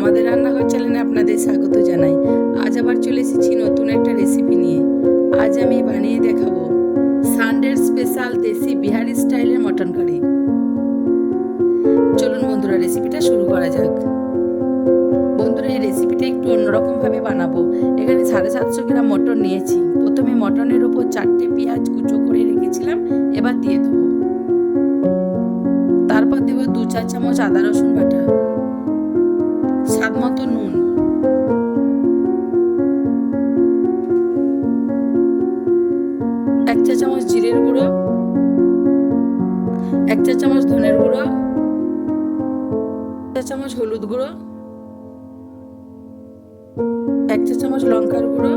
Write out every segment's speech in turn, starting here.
আমাদের রান্নাঘর চ্যানেলে আপনাদের স্বাগত জানাই। আজ আবার চলে এসেছি নতুন একটা রেসিপি নিয়ে। আজ আমি বানিয়ে দেখাবো সানডের স্পেশাল দেশি বিহারি স্টাইলের মটন কারি। চলুন বন্ধুরা, রেসিপিটা শুরু করা যাক। বন্ধুরা, এই রেসিপিটা একটু অন্যরকমভাবে বানাবো। এখানে 750 গ্রাম মটন নিয়েছি। প্রথমে মটনের উপর 4টে পেঁয়াজ কুচো করে রেখেছিলাম, এবার দিয়ে দেবো। তারপর দেবো 2 চা চামচ আদা রসুন বাটা, স্বাদ মতো নুন, এক চা চামচ জিরের গুঁড়ো, 1 চা চামচ ধনের গুঁড়ো, 1 চা চামচ হলুদ গুঁড়ো, 1 চা চামচ লঙ্কার গুঁড়ো,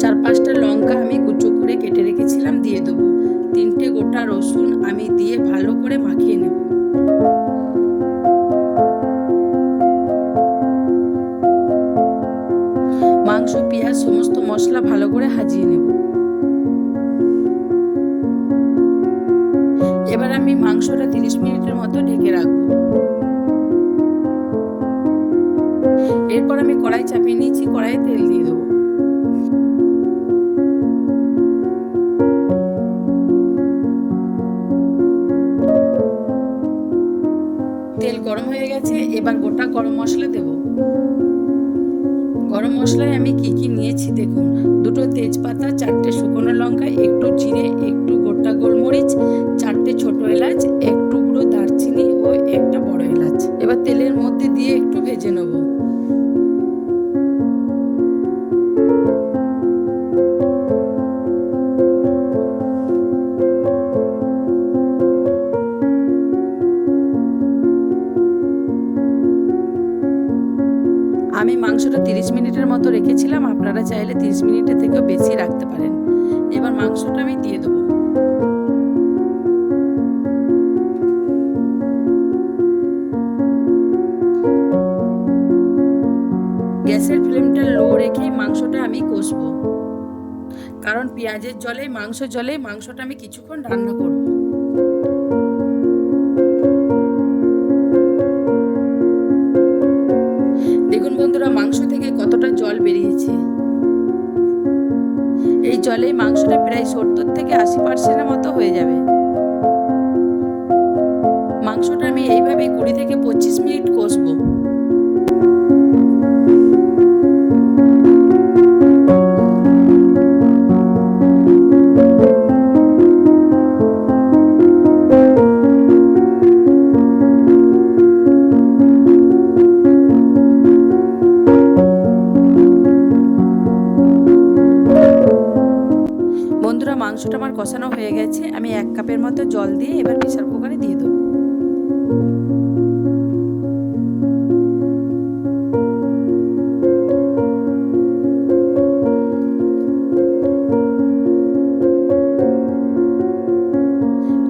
4-5টা লঙ্কা আমি কুচো করে কেটে রেখেছিলাম দিয়ে দেবো। 3টে গোটা রসুন আমি দিয়ে ভালো করে মাখিয়ে নেব। মাংস, পেঁয়াজ, সমস্ত মশলা ভালো করে হাজিয়ে নেব। এবার আমি মাংসটা 30 মিনিটের মতো ঢেকে রাখবো। এরপর আমি কড়াই চাপিয়ে নিয়েছি, কড়াইয়ে তেল দিয়ে দেবো। তেল গরম হয়ে গেছে, এবার গোটা গরম মশলা দেব। গরম মশলায় আমি কি কি নিয়েছি দেখুন: 2টো তেজপাতা, 4টে শুকনো লঙ্কা, একটু জিরে, একটু গোটা গোলমরিচ, 4টে ছোট এলাচ, এক টুকরো দারচিনি ও একটা বড় এলাচ। এবার তেলের মধ্যে দিয়ে একটু ভেজে নেব। আমি মাংসটা 30 মিনিটের মতো রেখেছিলাম, আপনারা চাইলে 30 মিনিটের থেকেও বেশি রাখতে পারেন। এবার মাংসটা আমি দিয়ে দেবো। গ্যাসের ফ্লেমটা লো রেখেই মাংসটা আমি কষবো, কারণ পেঁয়াজের জলে মাংসটা আমি কিছুক্ষণ রান্না করব। দেখুন বন্ধুরা, মাংস থেকে কতটা জল বেরিয়েছে। এই জলেই মাংসটা প্রায় 70 থেকে 80% মতো হয়ে যাবে। মাংসটা আমি এইভাবে 20 থেকে 25 মিনিট কষবো। বন্ধুরা, মাংসটা আমার কষানো হয়ে গেছে। আমি 1 কাপের মতো জল দিয়ে এবার প্রেসার কুকারে দিয়ে দেবো।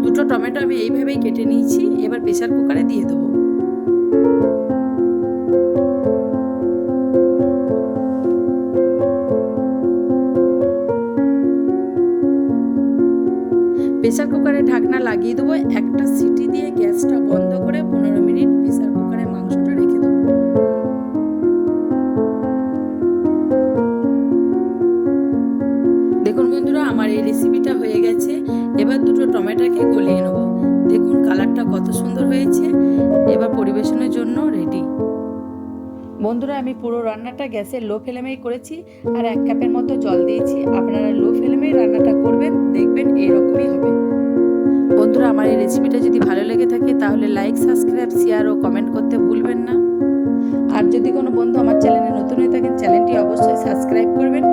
দুটো টমেটো আমি এইভাবেই কেটে নিয়েছি, এবার প্রেসার কুকারে দিয়ে দেবো। প্রেসার কুকারে ঢাকনা লাগিয়ে দেবো। একটা সিটি দিয়ে গ্যাসটা বন্ধ করে 15 মিনিট প্রেসার কুকারে মাংসটা রেখে দেবো। দেখুন বন্ধুরা, আমার এই রেসিপিটা হয়ে গেছে। এবার দুটো টমেটোকে গলিয়ে নেব। দেখুন কালারটা কত সুন্দর হয়েছে। এবার পরিবেশনের জন্য রেডি। বন্ধুরা, আমি পুরো রান্নাটা গ্যাসের লো ফ্লেমেই করেছি আর 1 কাপের মতো জল দিয়েছি। আপনারা লো ফ্লেমেই রান্নাটা করবেন, দেখবেন এইরকমই হবে। বন্ধুরা, আমার এই রেসিপিটা যদি ভালো লেগে থাকে তাহলে লাইক, সাবস্ক্রাইব, শেয়ার ও কমেন্ট করতে ভুলবেন না। আর যদি কোনো বন্ধু আমার চ্যানেলে নতুন হয়ে থাকেন, চ্যানেলটি অবশ্যই সাবস্ক্রাইব করবেন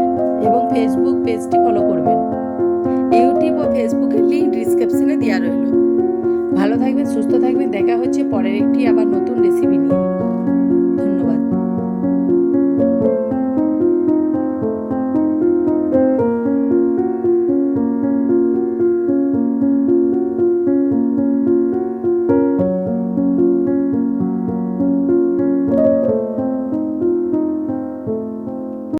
এবং ফেসবুক পেজটি ফলো করবেন। ইউটিউব ও ফেসবুকের লিঙ্ক ডিসক্রিপশনে দেওয়া রইল। ভালো থাকবেন, সুস্থ থাকবেন। দেখা হচ্ছে পরের একটি আবার নতুন রেসিপি নিয়ে।